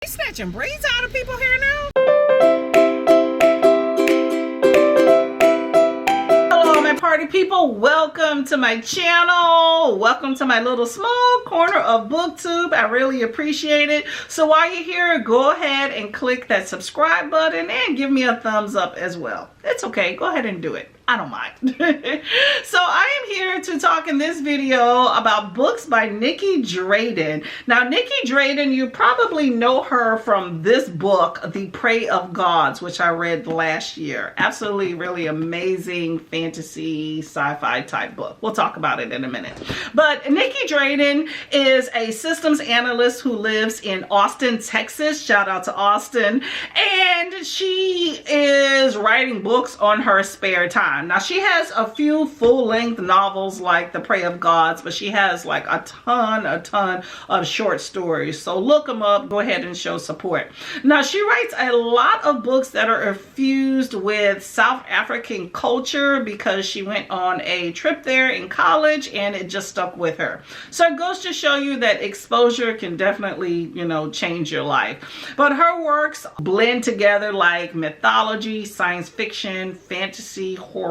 He's snatching braids out of people here now. Hello, my party people. Welcome to my channel. Welcome to my little small corner of BookTube. I really appreciate it. So while you're here, go ahead and click that subscribe button and give me a thumbs up as well. It's okay. Go ahead and do it. I don't mind. So I am here to talk in this video about books by Nicky Drayden. Now, Nicky Drayden, you probably know her from this book, The Prey of Gods, which I read last year. Absolutely, really amazing fantasy sci-fi type book. We'll talk about it in a minute. But Nicky Drayden is a systems analyst who lives in Austin, Texas. Shout out to Austin. And she is writing books on her spare time. Now, she has a few full-length novels like The Prey of Gods, but she has like a ton of short stories. So look them up. Go ahead and show support. Now, she writes a lot of books that are infused with South African culture because she went on a trip there in college and it just stuck with her. So it goes to show you that exposure can definitely, you know, change your life. But her works blend together like mythology, science fiction, fantasy, horror,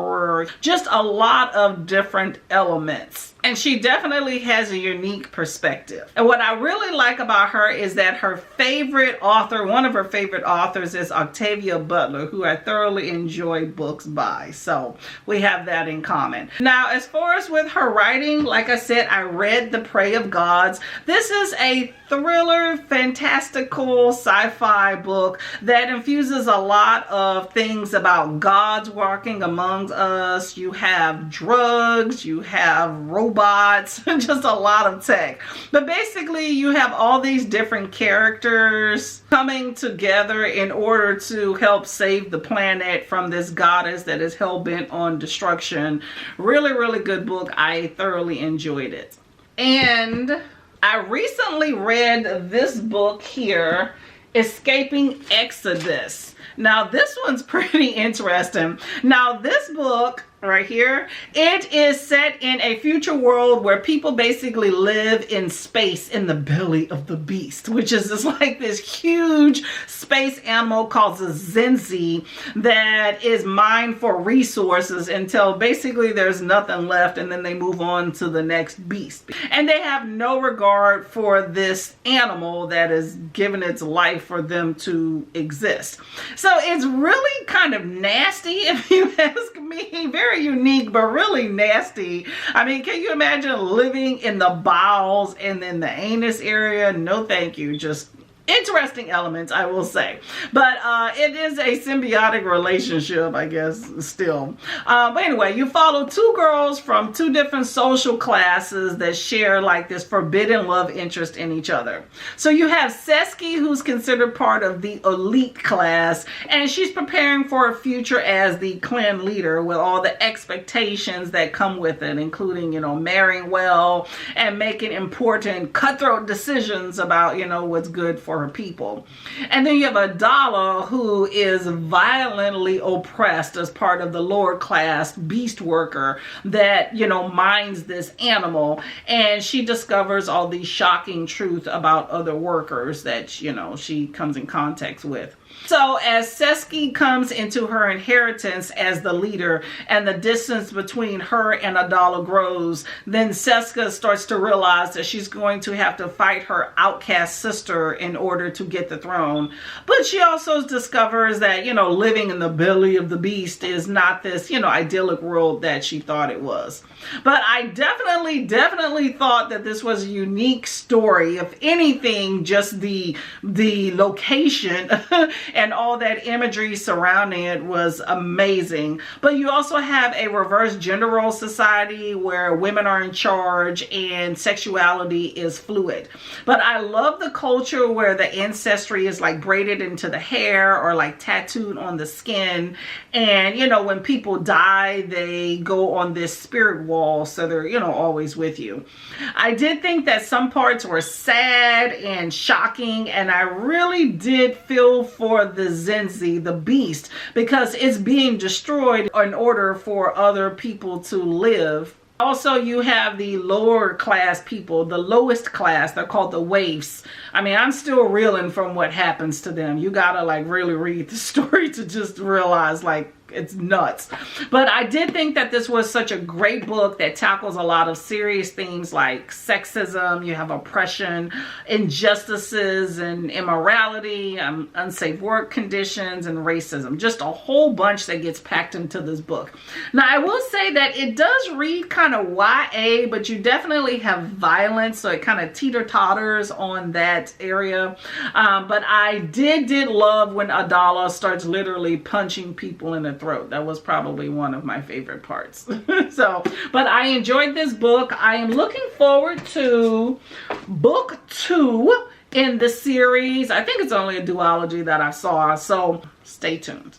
just a lot of different elements. And she definitely has a unique perspective. And what I really like about her is that her favorite author, one of her favorite authors, is Octavia Butler, who I thoroughly enjoy books by. So we have that in common. Now, as far as with her writing, like I said, I read The Prey of Gods. This is a thriller, fantastical sci-fi book that infuses a lot of things about gods walking among us. You have drugs, you have robots, just a lot of tech. But basically, you have all these different characters coming together in order to help save the planet from this goddess that is hell-bent on destruction. Really, really good book. I thoroughly enjoyed it. And I recently read this book here, Escaping Exodus. Now, this one's pretty interesting. Now, this book right here, it is set in a future world where people basically live in space in the belly of the beast, which is just like this huge space animal called the Zenzi that is mined for resources until basically there's nothing left, and then they move on to the next beast. And they have no regard for this animal that is given its life for them to exist. So it's really kind of nasty, if you ask me. Very unique, but really nasty. I mean, can you imagine living in the bowels and then the anus area? No, thank you. Just interesting elements, I will say. But it is a symbiotic relationship, I guess, still. But anyway, you follow two girls from two different social classes that share like this forbidden love interest in each other. So you have Seski, who's considered part of the elite class, and she's preparing for a future as the clan leader with all the expectations that come with it, including, you know, marrying well and making important cutthroat decisions about, you know, what's good for her people. And then you have Adala, who is violently oppressed as part of the lower class beast worker that, you know, mines this animal, and she discovers all these shocking truth about other workers that, you know, she comes in contact with. So as Seski comes into her inheritance as the leader and the distance between her and Adala grows, then Seska starts to realize that she's going to have to fight her outcast sister in order to get the throne. But she also discovers that, you know, living in the belly of the beast is not this, you know, idyllic world that she thought it was. But I definitely thought that this was a unique story. If anything, just the location and all that imagery surrounding it was amazing. But you also have a reverse gender role society where women are in charge and sexuality is fluid. But I love the culture where the ancestry is like braided into the hair or like tattooed on the skin. And, you know, when people die, they go on this spirit wall, so they're, you know, always with you. I did think that some parts were sad and shocking, and I really did feel for the Zenzi, the beast, because it's being destroyed in order for other people to live. Also, you have the lower class people, the lowest class. They're called the waifs. I mean, I'm still reeling from what happens to them. You gotta like really read the story to just realize like it's nuts. But I did think that this was such a great book that tackles a lot of serious themes like sexism, you have oppression, injustices and immorality, unsafe work conditions, and racism. Just a whole bunch that gets packed into this book. Now, I will say that it does read kind of YA, but you definitely have violence, so it kind of teeter-totters on that area. But I did love when Adala starts literally punching people in the throat. That was probably one of my favorite parts. But I enjoyed this book. I am looking forward to book 2 in the series. I think it's only a duology that I saw, so stay tuned.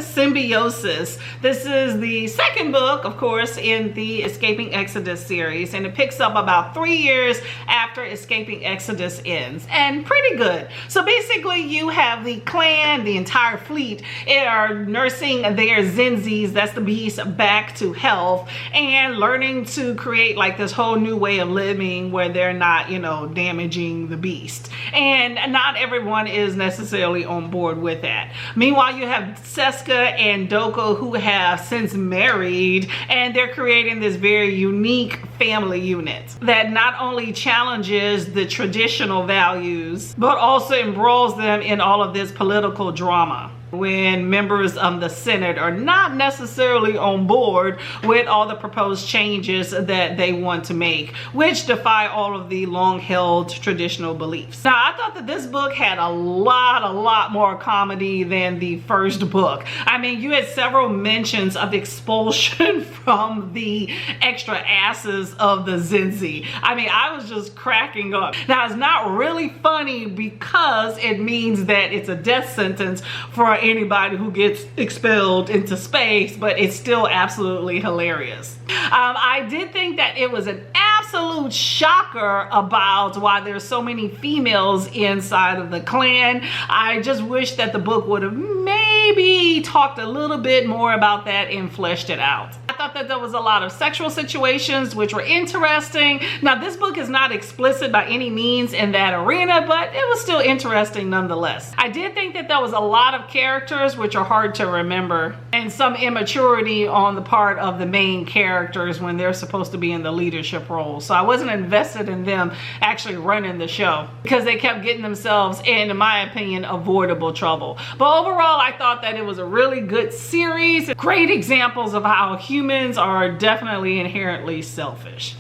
Symbiosis. This is the second book, of course, in the Escaping Exodus series, and it picks up about 3 years after Escaping Exodus ends, and pretty good. So basically you have the clan, the entire fleet, are nursing their Zinzis, that's the beast, back to health and learning to create like this whole new way of living where they're not, you know, damaging the beast. And not everyone is necessarily on board with that. Meanwhile, you have Seska and Doko, who have since married, and they're creating this very unique family unit that not only challenges the traditional values but also embroils them in all of this political drama when members of the Senate are not necessarily on board with all the proposed changes that they want to make, which defy all of the long-held traditional beliefs. Now, I thought that this book had a lot more comedy than the first book. I mean, you had several mentions of expulsion from the extra asses of the Zinzi. I mean, I was just cracking up. Now, it's not really funny because it means that it's a death sentence for anybody who gets expelled into space, but it's still absolutely hilarious. I did think that it was an absolute shocker about why there's so many females inside of the clan. I just wish that the book would have maybe talked a little bit more about that and fleshed it out. I thought that there was a lot of sexual situations which were interesting. Now, this book is not explicit by any means in that arena, but it was still interesting nonetheless. I did think that there was a lot of characters which are hard to remember and some immaturity on the part of the main characters when they're supposed to be in the leadership role. So I wasn't invested in them actually running the show because they kept getting themselves in my opinion, avoidable trouble. But overall, I thought that it was a really good series. Great examples of how humans are definitely inherently selfish.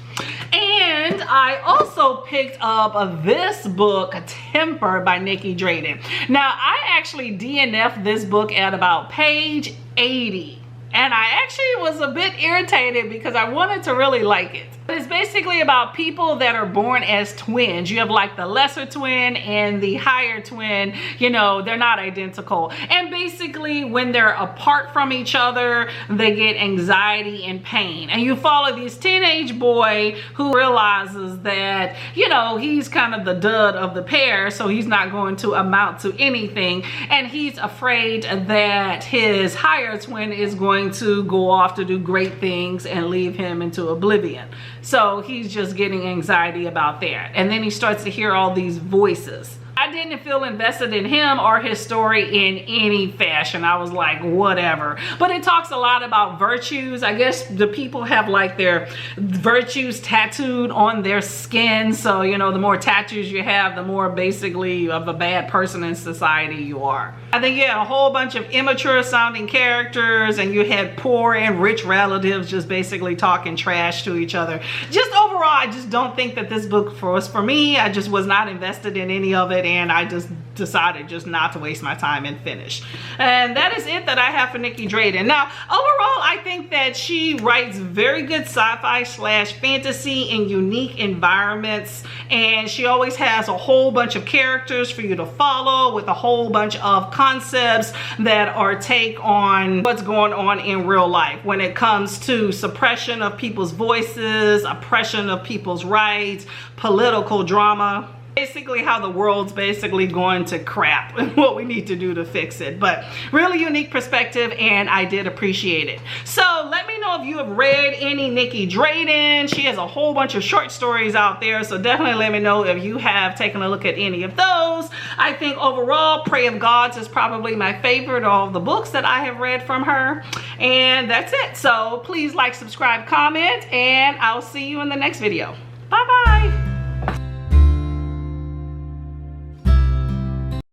And I also picked up this book, Temper by Nicky Drayden. Now, I actually DNF'd this book at about page 80. And I actually was a bit irritated because I wanted to really like it. It's basically about people that are born as twins. You have like the lesser twin and the higher twin, you know, they're not identical. And basically when they're apart from each other, they get anxiety and pain. And you follow this teenage boy who realizes that, you know, he's kind of the dud of the pair, so he's not going to amount to anything. And he's afraid that his higher twin is going to go off to do great things and leave him into oblivion. So he's just getting anxiety about that. And then he starts to hear all these voices. I didn't feel invested in him or his story in any fashion. I was like, whatever. But it talks a lot about virtues. I guess the people have like their virtues tattooed on their skin. So, you know, the more tattoos you have, the more basically of a bad person in society you are. I think you had a whole bunch of immature sounding characters, and you had poor and rich relatives just basically talking trash to each other. Just overall, I just don't think that this book was for me. I just was not invested in any of it, and I just decided just not to waste my time and finish. And that is it that I have for Nicky Drayden. Now, overall, I think that she writes very good sci-fi / fantasy in unique environments, and she always has a whole bunch of characters for you to follow with a whole bunch of concepts that are take on what's going on in real life when it comes to suppression of people's voices, oppression of people's rights, political drama. Basically how the world's basically going to crap and what we need to do to fix it. But really unique perspective, and I did appreciate it. So let me know if you have read any Nicky Drayden. She has a whole bunch of short stories out there, so definitely let me know if you have taken a look at any of those. I think overall Prey of Gods is probably my favorite of all the books that I have read from her. And that's it. So please like, subscribe, comment, and I'll see you in the next video. Bye bye.